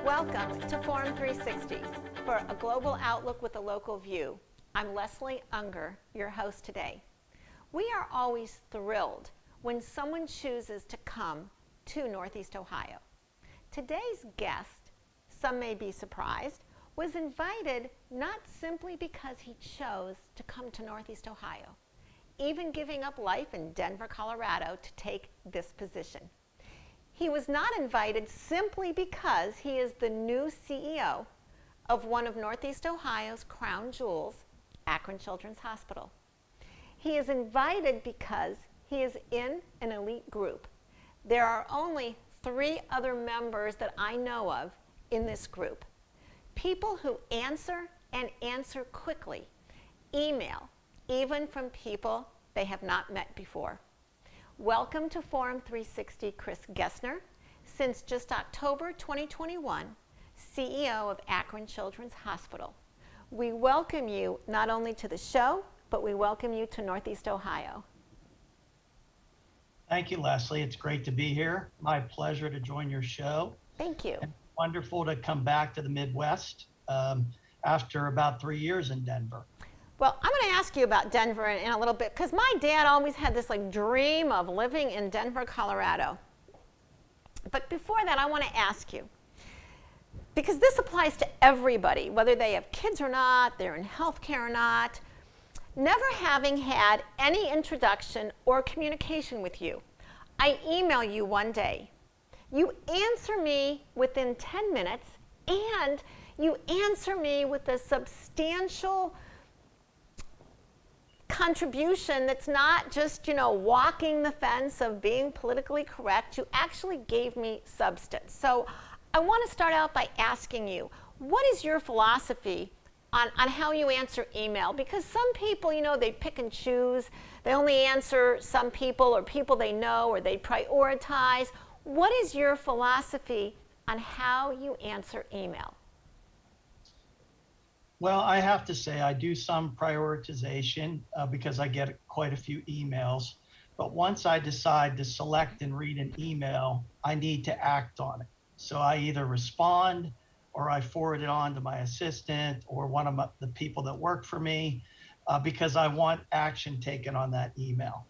Welcome to Forum 360 for a global outlook with a local view. I'm Leslie Ungar, your host today. We are always thrilled when someone chooses to come to Northeast Ohio. Today's guest, some may be surprised, was invited not simply because he chose to come to Northeast Ohio, even giving up life in Denver, Colorado to take this position. He was not invited simply because he is the new CEO of one of Northeast Ohio's crown jewels, Akron Children's Hospital. He is invited because he is in an elite group. There are only 3 other members that I know of in this group. People who answer and answer quickly, email, even from people they have not met before. Welcome to Forum 360, Chris Gessner, since just October 2021, CEO of Akron Children's Hospital. We welcome you not only to the show, but we welcome you to Northeast Ohio. Thank you, Leslie. It's great to be here. My pleasure to join your show. Thank you. And wonderful to come back to the Midwest after about 3 years in Denver. Well, I'm going to ask you about Denver in a little bit, because my dad always had this dream of living in Denver, Colorado. But before that, I want to ask you, because this applies to everybody, whether they have kids or not, they're in healthcare or not, never having had any introduction or communication with you, I email you one day. You answer me within 10 minutes, and you answer me with a substantial contribution that's not just, walking the fence of being politically correct. You actually gave me substance. So I want to start out by asking you, what is your philosophy on how you answer email? Because some people, they pick and choose. They only answer some people or people they know, or they prioritize. What is your philosophy on how you answer email? Well, I have to say I do some prioritization because I get quite a few emails. But once I decide to select and read an email, I need to act on it. So I either respond or I forward it on to my assistant or one of the people that work for me because I want action taken on that email.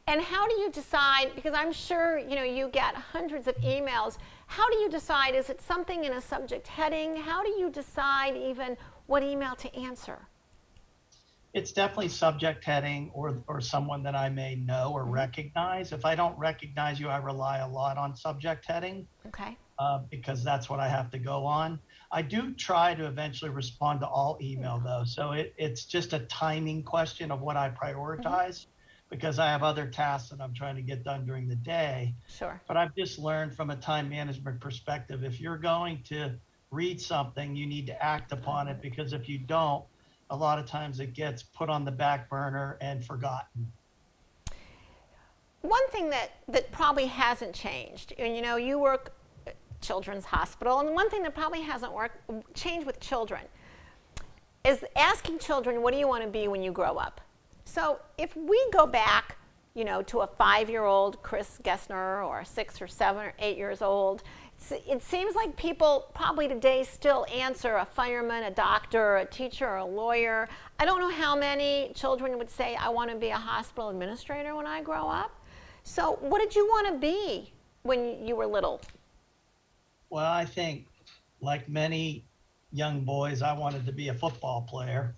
And how do you decide, because I'm sure you get hundreds of emails, how do you decide, is it something in a subject heading? How do you decide even what email to answer? It's definitely subject heading or someone that I may know or recognize. If I don't recognize you, I rely a lot on subject heading. Okay. Because that's what I have to go on. I do try to eventually respond to all email though. So it's just a timing question of what I prioritize because I have other tasks that I'm trying to get done during the day. Sure. But I've just learned from a time management perspective, if you're going to read something, you need to act upon it, because if you don't, a lot of times it gets put on the back burner and forgotten. One thing that probably hasn't changed, and you work at Children's Hospital, and one thing that probably hasn't changed with children is asking children, what do you want to be when you grow up? So if we go back, to a 5-year-old Chris Gessner, or 6 or 7 or 8 years old, it seems like people probably today still answer a fireman, a doctor, a teacher, or a lawyer. I don't know how many children would say, I want to be a hospital administrator when I grow up. So what did you want to be when you were little? Well, I think like many young boys, I wanted to be a football player.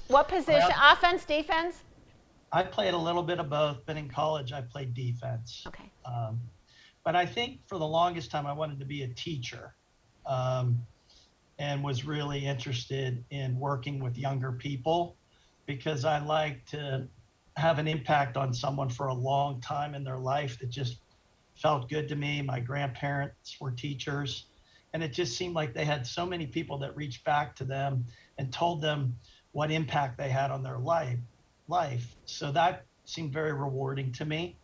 What position? Offense, defense? I played a little bit of both, but in college I played defense. Okay. But I think for the longest time I wanted to be a teacher and was really interested in working with younger people because I like to have an impact on someone for a long time in their life that just felt good to me. My grandparents were teachers, and it just seemed like they had so many people that reached back to them and told them what impact they had on their life. So that seemed very rewarding to me.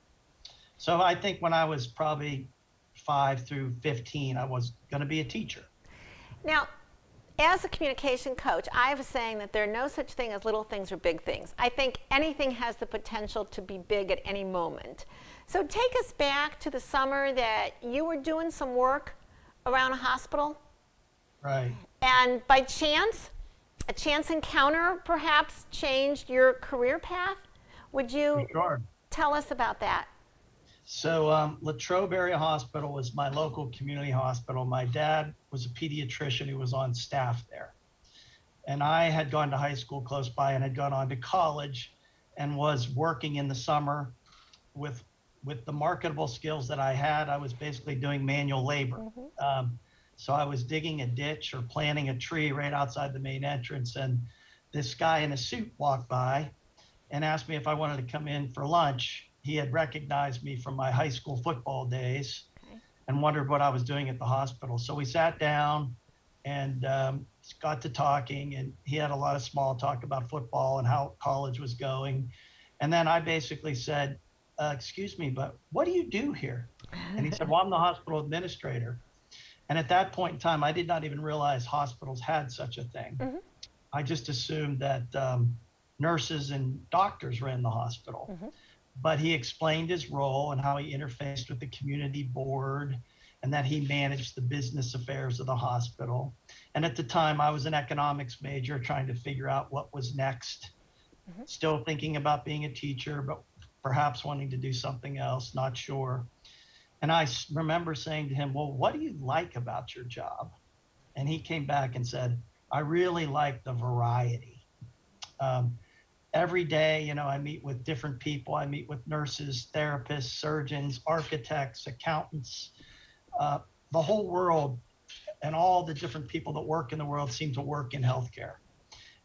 So I think when I was probably 5 through 15, I was going to be a teacher. Now, as a communication coach, I have a saying that there are no such thing as little things or big things. I think anything has the potential to be big at any moment. So take us back to the summer that you were doing some work around a hospital. Right. And by chance, a chance encounter perhaps changed your career path. Would you Sure. tell us about that? So Latrobe Area Hospital was my local community hospital. My dad was a pediatrician who was on staff there. And I had gone to high school close by and had gone on to college and was working in the summer with the marketable skills that I had. I was basically doing manual labor. So I was digging a ditch or planting a tree right outside the main entrance. And this guy in a suit walked by and asked me if I wanted to come in for lunch. He had recognized me from my high school football days and wondered what I was doing at the hospital. So we sat down and got to talking, and he had a lot of small talk about football and how college was going. And then I basically said, excuse me, but what do you do here? And he said, well, I'm the hospital administrator. And at that point in time, I did not even realize hospitals had such a thing. I just assumed that nurses and doctors ran the hospital. But he explained his role and how he interfaced with the community board and that he managed the business affairs of the hospital. And at the time, I was an economics major trying to figure out what was next. Still thinking about being a teacher, but perhaps wanting to do something else, not sure. And I remember saying to him, well, what do you like about your job? And he came back and said, I really like the variety. Every day, I meet with different people. I meet with nurses, therapists, surgeons, architects, accountants, the whole world, and all the different people that work in the world seem to work in healthcare.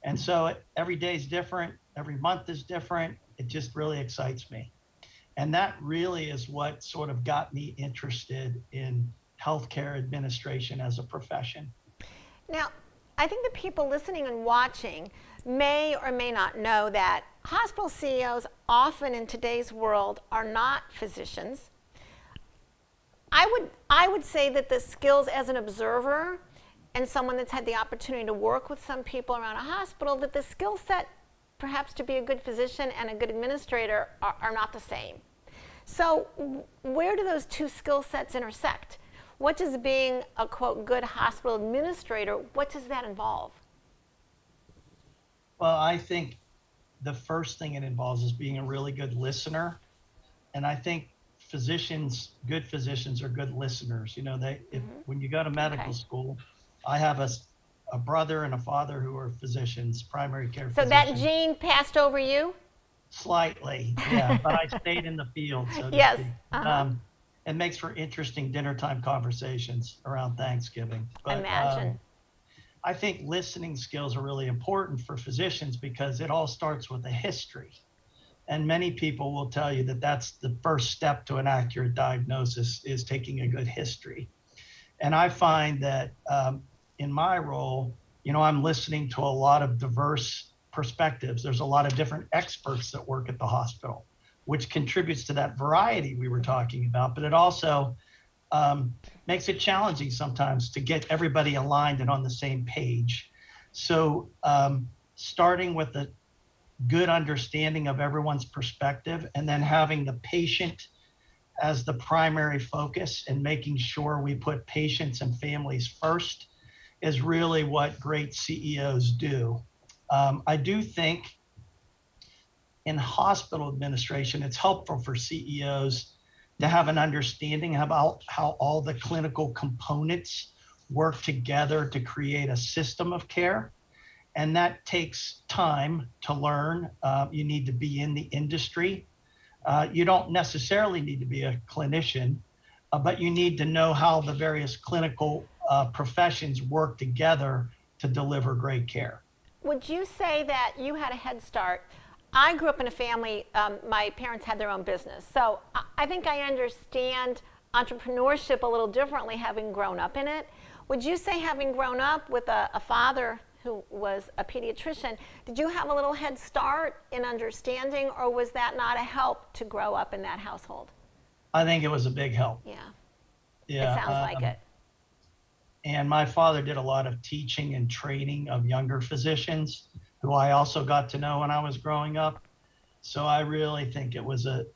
And so every day is different. Every month is different. It just really excites me. And that really is what sort of got me interested in healthcare administration as a profession. Now, I think the people listening and watching may or may not know that hospital CEOs often in today's world are not physicians. I would say that the skills as an observer and someone that's had the opportunity to work with some people around a hospital, that the skill set perhaps to be a good physician and a good administrator are not the same. So where do those two skill sets intersect? What does being a, quote, good hospital administrator, what does that involve? Well, I think the first thing it involves is being a really good listener. And I think good physicians are good listeners. When you go to medical school, I have a brother and a father who are physicians, primary care physicians. So that gene passed over you? Slightly, yeah, but I stayed in the field, so to yes. speak. It makes for interesting dinner time conversations around Thanksgiving. But, imagine. I think listening skills are really important for physicians because it all starts with a history. And many people will tell you that that's the first step to an accurate diagnosis is taking a good history. And I find that in my role, I'm listening to a lot of diverse perspectives. There's a lot of different experts that work at the hospital, which contributes to that variety we were talking about. But it also makes it challenging sometimes to get everybody aligned and on the same page. So starting with a good understanding of everyone's perspective and then having the patient as the primary focus and making sure we put patients and families first is really what great CEOs do. I do think in hospital administration, it's helpful for CEOs to have an understanding about how all the clinical components work together to create a system of care. And that takes time to learn. You need to be in the industry. You don't necessarily need to be a clinician, but you need to know how the various clinical professions work together to deliver great care. Would you say that you had a head start? I grew up in a family, my parents had their own business. So I think I understand entrepreneurship a little differently having grown up in it. Would you say having grown up with a father who was a pediatrician, did you have a little head start in understanding, or was that not a help to grow up in that household? I think it was a big help. Yeah, it sounds like it. And my father did a lot of teaching and training of younger physicians who I also got to know when I was growing up. So I really think it was a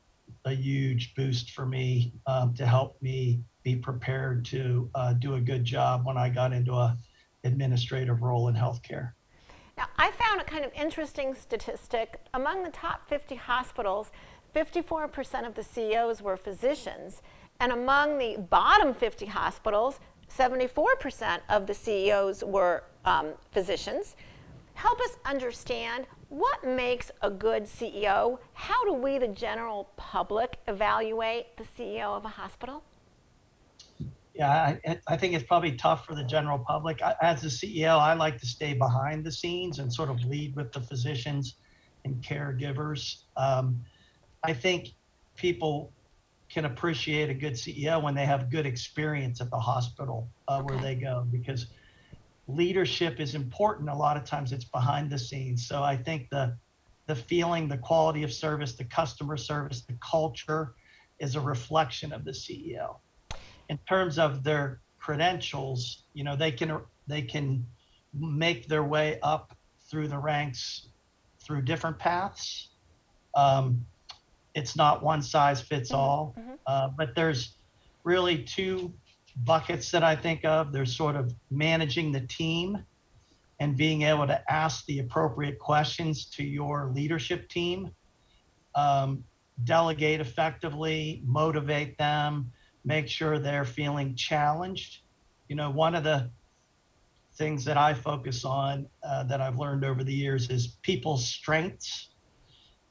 a huge boost for me to help me be prepared to do a good job when I got into a administrative role in healthcare. Now, I found a kind of interesting statistic. Among the top 50 hospitals, 54% of the CEOs were physicians. And among the bottom 50 hospitals, 74% of the CEOs were physicians. Help us understand what makes a good CEO. How do we, the general public, evaluate the CEO of a hospital? Yeah, I think it's probably tough for the general public. As a CEO, I like to stay behind the scenes and sort of lead with the physicians and caregivers. I think people can appreciate a good CEO when they have good experience at the hospital where they go, because leadership is important. A lot of times it's behind the scenes. So I think the feeling, the quality of service, the customer service, the culture is a reflection of the CEO. In terms of their credentials, you know, they can make their way up through the ranks through different paths. It's not one size fits all, but there's really two buckets that I think of. There's sort of managing the team and being able to ask the appropriate questions to your leadership team, delegate effectively, motivate them, make sure they're feeling challenged. You know, one of the things that I focus on that I've learned over the years is people's strengths.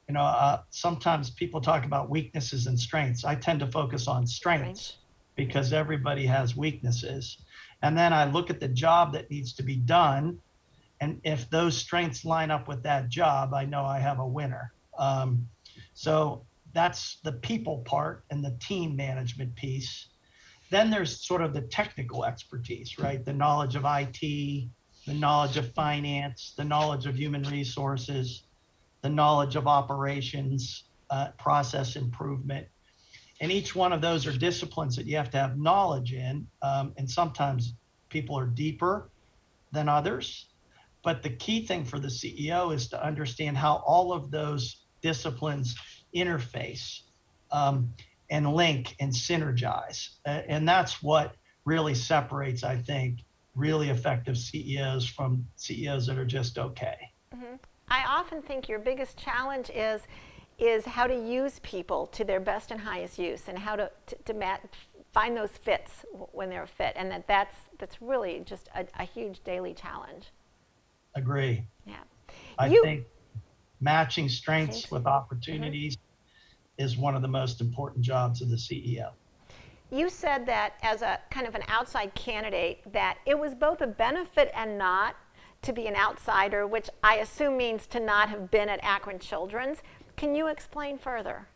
You know, sometimes people talk about weaknesses and strengths. I tend to focus on strengths because everybody has weaknesses. And then I look at the job that needs to be done. And if those strengths line up with that job, I know I have a winner. So that's the people part and the team management piece. Then there's sort of the technical expertise, right? The knowledge of IT, the knowledge of finance, the knowledge of human resources, the knowledge of operations, process improvement. And each one of those are disciplines that you have to have knowledge in. And sometimes people are deeper than others. But the key thing for the CEO is to understand how all of those disciplines interface and link and synergize. And that's what really separates, I think, really effective CEOs from CEOs that are just okay. I often think your biggest challenge is how to use people to their best and highest use, and how to find those fits when they're fit, and that's really just a huge daily challenge. Agree. Yeah. I think matching strengths with opportunities is one of the most important jobs of the CEO. You said that as a kind of an outside candidate, that it was both a benefit and not to be an outsider, which I assume means to not have been at Akron Children's. Can you explain further?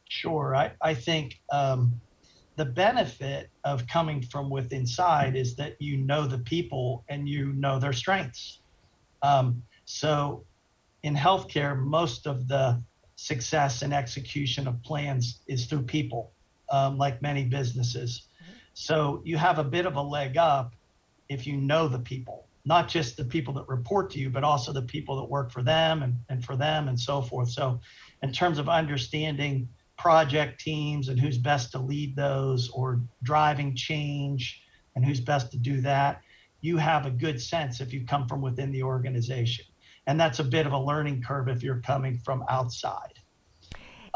Sure. I think the benefit of coming from within inside is that you know the people and you know their strengths. So in healthcare, most of the success and execution of plans is through people, like many businesses. So you have a bit of a leg up if you know the people, not just the people that report to you, but also the people that work for them and for them and so forth. So in terms of understanding project teams and who's best to lead those, or driving change and who's best to do that, you have a good sense if you come from within the organization. And that's a bit of a learning curve if you're coming from outside.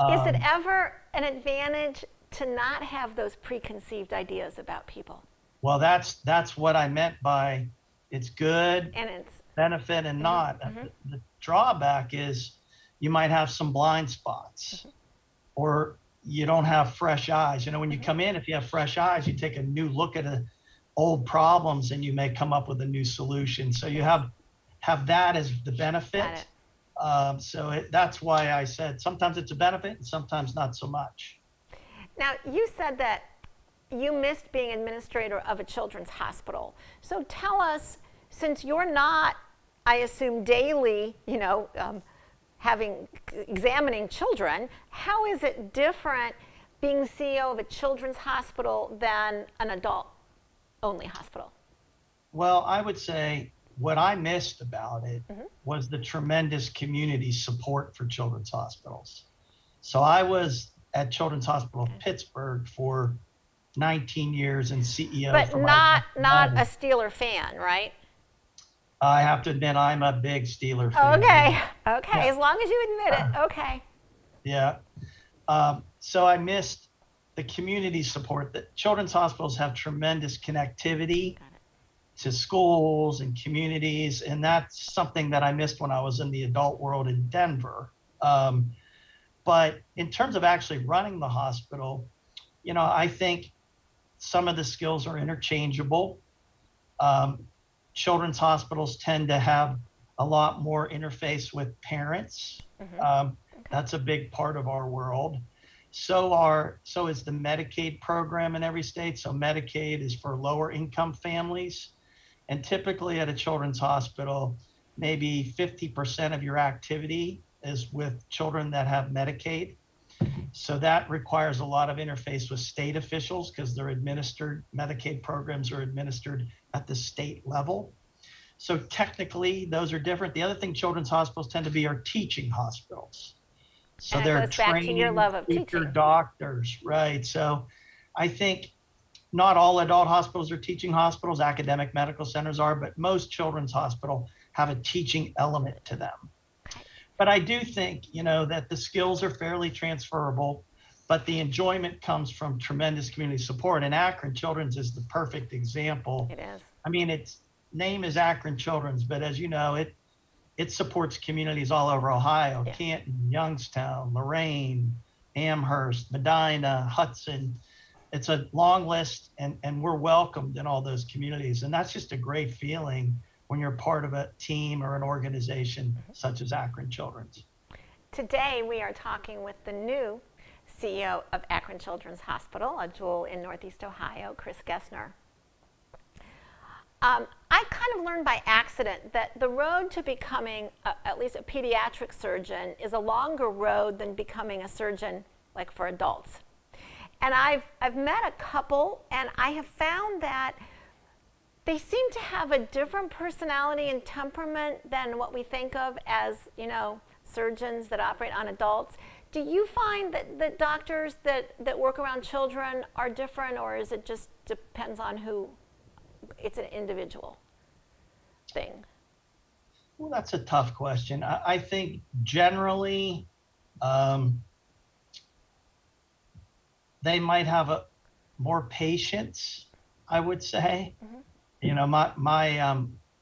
Is it ever an advantage to not have those preconceived ideas about people? Well, that's what I meant by it's good, and it's benefit and not. The drawback is you might have some blind spots, or you don't have fresh eyes. You know, when you come in, if you have fresh eyes, you take a new look at old problems and you may come up with a new solution. So you have that as the benefit. That's why I said sometimes it's a benefit and sometimes not so much. Now, you said that you missed being administrator of a children's hospital. So tell us, since you're not, I assume, daily, examining children, how is it different being CEO of a children's hospital than an adult-only hospital? Well, I would say what I missed about it was the tremendous community support for children's hospitals. So I was at Children's Hospital of Pittsburgh for 19 years and CEO but for not my a Steeler fan, right? I have to admit, I'm a big Steeler fan. Okay, okay, Yeah. as long as you admit it, okay. Yeah. So I missed the community support. That children's hospitals have tremendous connectivity to schools and communities, and that's something that I missed when I was in the adult world in Denver. But in terms of actually running the hospital, I think some of the skills are interchangeable. Children's hospitals tend to have a lot more interface with parents. That's a big part of our world. So is the Medicaid program in every state. So Medicaid is for lower income families. And typically at a children's hospital, maybe 50% of your activity is with children that have Medicaid. So that requires a lot of interface with state officials because Medicaid programs are administered at the state level. So technically, those are different. The other thing children's hospitals tend to be are teaching hospitals. So And it they're goes back to your love of teaching. doctors, right? So I think not all adult hospitals are teaching hospitals, academic medical centers are, but most children's hospitals have a teaching element to them. But I do think, that the skills are fairly transferable, but the enjoyment comes from tremendous community support. And Akron Children's is the perfect example. It is. I mean, its name is Akron Children's, but as you know, it supports communities all over Ohio, Yes. Canton, Youngstown, Lorain, Amherst, Medina, Hudson. It's a long list, and we're welcomed in all those communities. And that's just a great feeling when you're part of a team or an organization such as Akron Children's. Today we are talking with the new CEO of Akron Children's Hospital, a jewel in Northeast Ohio, Chris Gessner. I kind of learned by accident that the road to becoming at least a pediatric surgeon is a longer road than becoming a surgeon like for adults. And I've met a couple, and I have found that they seem to have a different personality and temperament than what we think of as, surgeons that operate on adults. Do you find that doctors that work around children are different, or is it just depends on who? It's an individual thing. Well, that's a tough question. I think generally they might have more patience, I would say.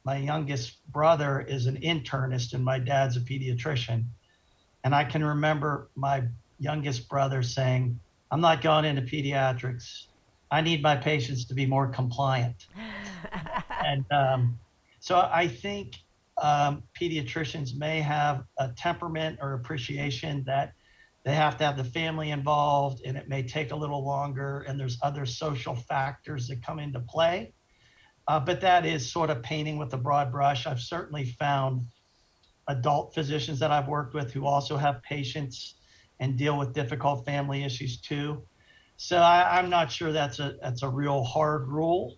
My youngest brother is an internist and my dad's a pediatrician. And I can remember my youngest brother saying, "I'm not going into pediatrics. I need my patients to be more compliant." And so I think pediatricians may have a temperament or appreciation that they have to have the family involved, and it may take a little longer, and there's other social factors that come into play. But that is sort of painting with a broad brush. I've certainly found adult physicians that I've worked with who also have patients and deal with difficult family issues too. So I'm not sure that's a real hard rule,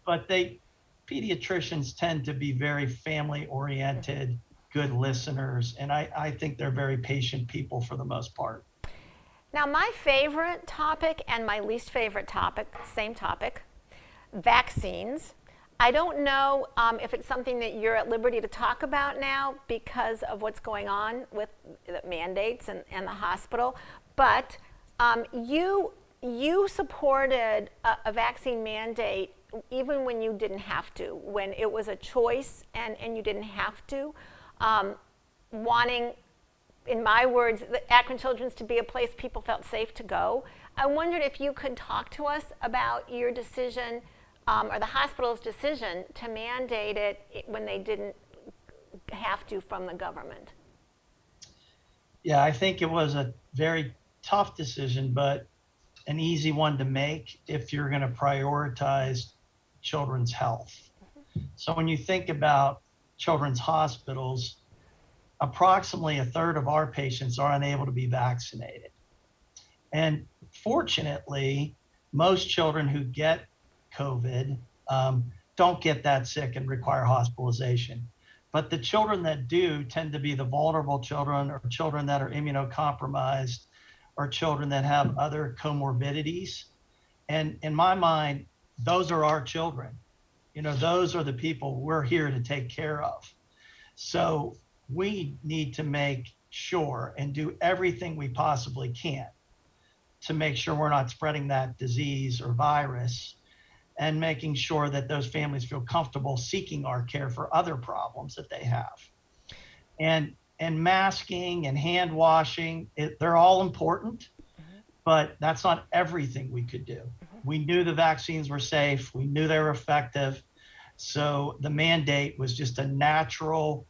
but pediatricians tend to be very family oriented, good listeners, and I think they're very patient people for the most part. Now, my favorite topic and my least favorite topic, same topic, vaccines. I don't know if it's something that you're at liberty to talk about now because of what's going on with the mandates and the hospital, but you supported a vaccine mandate even when you didn't have to, when it was a choice and you didn't have to, wanting, in my words, the Akron Children's to be a place people felt safe to go. I wondered if you could talk to us about your decision or the hospital's decision to mandate it when they didn't have to from the government. Yeah, I think it was a very tough decision, but an easy one to make if you're going to prioritize children's health. So when you think about children's hospitals, approximately a third of our patients are unable to be vaccinated. And fortunately, most children who get COVID don't get that sick and require hospitalization. But the children that do tend to be the vulnerable children or children that are immunocompromised or children that have other comorbidities. And in my mind, those are our children. You know, those are the people we're here to take care of. So we need to make sure and do everything we possibly can to make sure we're not spreading that disease or virus, and making sure that those families feel comfortable seeking our care for other problems that they have. And masking and hand washing, they're all important, but that's not everything we could do. We knew the vaccines were safe. We knew they were effective. So the mandate was just a natural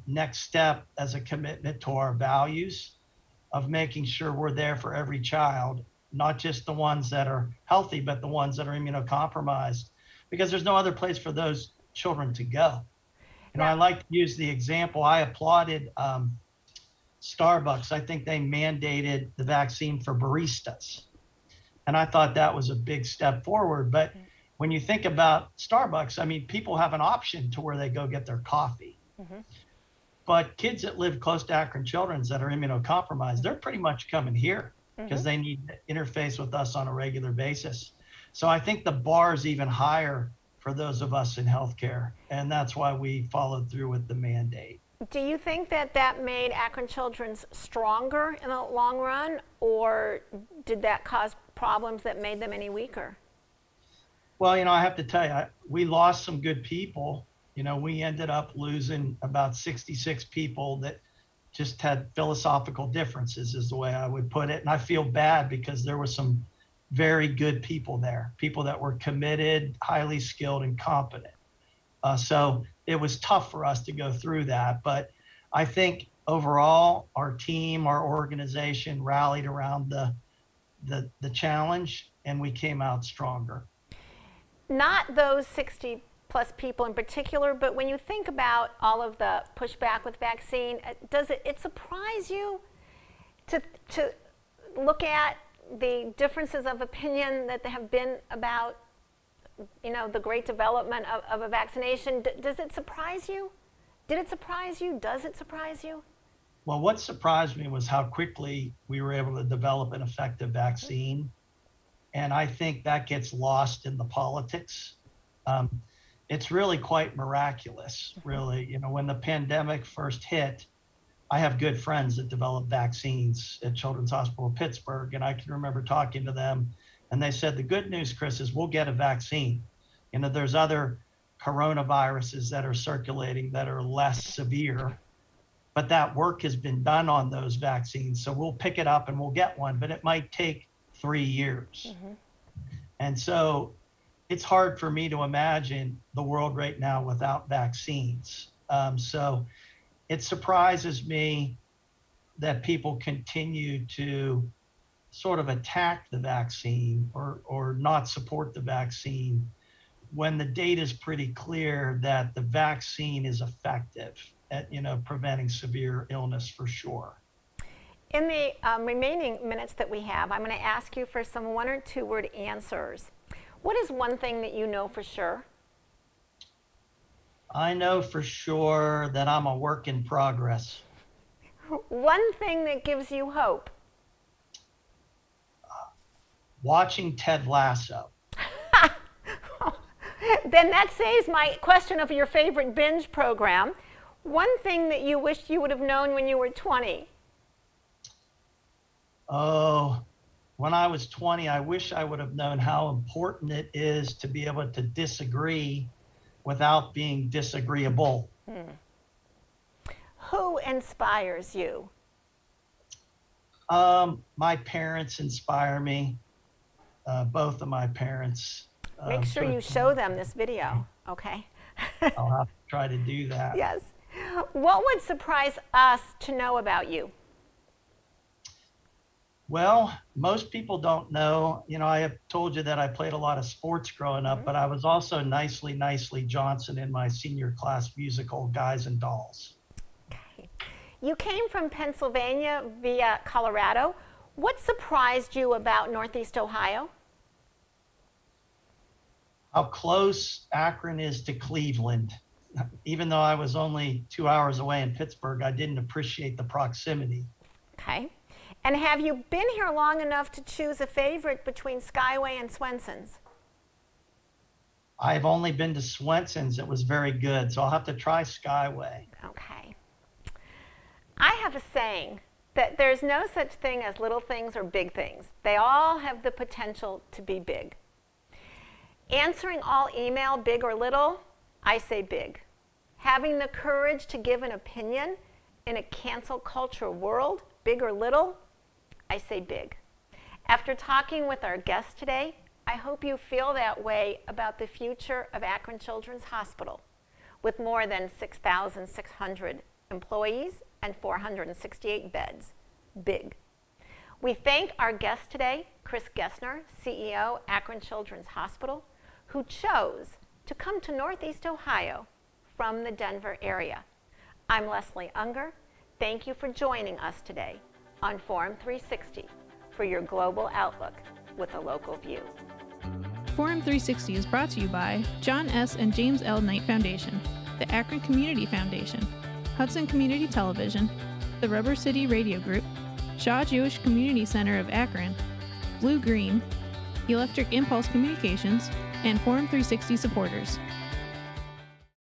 next step as a commitment to our values of making sure we're there for every child, not just the ones that are healthy, but the ones that are immunocompromised, because there's no other place for those children to go. You know, I like to use the example. I applauded Starbucks. I think they mandated the vaccine for baristas. And I thought that was a big step forward. But when you think about Starbucks, I mean, people have an option to where they go get their coffee. But kids that live close to Akron Children's that are immunocompromised, they're pretty much coming here because they need to interface with us on a regular basis. So I think the bar is even higher for those of us in healthcare, and that's why we followed through with the mandate. Do you think that that made Akron Children's stronger in the long run, or did that cause problems that made them any weaker? Well, you know, I have to tell you, we lost some good people. You know, we ended up losing about 66 people that just had philosophical differences, is the way I would put it. And I feel bad because there were some very good people there, people that were committed, highly skilled, and competent. So it was tough for us to go through that. But I think overall, our team, our organization rallied around the challenge, and we came out stronger. Not those 60 plus people in particular, but when you think about all of the pushback with vaccine, does it surprise you to look at the differences of opinion that there have been about, you know, the great development of a vaccination? Does it surprise you? Did it surprise you? Does it surprise you? Well, what surprised me was how quickly we were able to develop an effective vaccine. And I think that gets lost in the politics. It's really quite miraculous, really. You know, when the pandemic first hit, I have good friends that developed vaccines at Children's Hospital of Pittsburgh, and I can remember talking to them, and they said, the good news, Chris, is we'll get a vaccine. You know, there's other coronaviruses that are circulating that are less severe, but that work has been done on those vaccines. So we'll pick it up and we'll get one, but it might take 3 years. And so it's hard for me to imagine the world right now without vaccines. So it surprises me that people continue to sort of attack the vaccine or not support the vaccine when the data is pretty clear that the vaccine is effective at, you know, preventing severe illness for sure. In the remaining minutes that we have, I'm going to ask you for some 1 or 2 word answers. What is one thing that you know for sure? I know for sure that I'm a work in progress. One thing that gives you hope? Watching Ted Lasso. Then that saves my question of your favorite binge program. One thing that you wished you would have known when you were 20? Oh, when I was 20, I wish I would have known how important it is to be able to disagree without being disagreeable. Who inspires you? My parents inspire me, both of my parents. Make sure you show them this video, okay? I'll have to try to do that. Yes. What would surprise us to know about you? Well, most people don't know. You know, I have told you that I played a lot of sports growing up, but I was also Nicely Johnson in my senior class musical, Guys and Dolls. Okay. You came from Pennsylvania via Colorado. What surprised you about Northeast Ohio? How close Akron is to Cleveland. Even though I was only 2 hours away in Pittsburgh, I didn't appreciate the proximity. Okay. And have you been here long enough to choose a favorite between Skyway and Swenson's? I've only been to Swenson's. It was very good, so I'll have to try Skyway. Okay. I have a saying that there's no such thing as little things or big things. They all have the potential to be big. Answering all email, big or little, I say big. Having the courage to give an opinion in a cancel culture world, big or little, I say big. After talking with our guests today, I hope you feel that way about the future of Akron Children's Hospital, with more than 6,600 employees and 468 beds. Big. We thank our guest today, Chris Gessner, CEO, Akron Children's Hospital, who chose to come to Northeast Ohio from the Denver area. I'm Leslie Ungar. Thank you for joining us today on Forum 360 for your global outlook with a local view. Forum 360 is brought to you by John S. and James L. Knight Foundation, the Akron Community Foundation, Hudson Community Television, the Rubber City Radio Group, Shaw Jewish Community Center of Akron, Blue Green, Electric Impulse Communications, and Forum 360 supporters.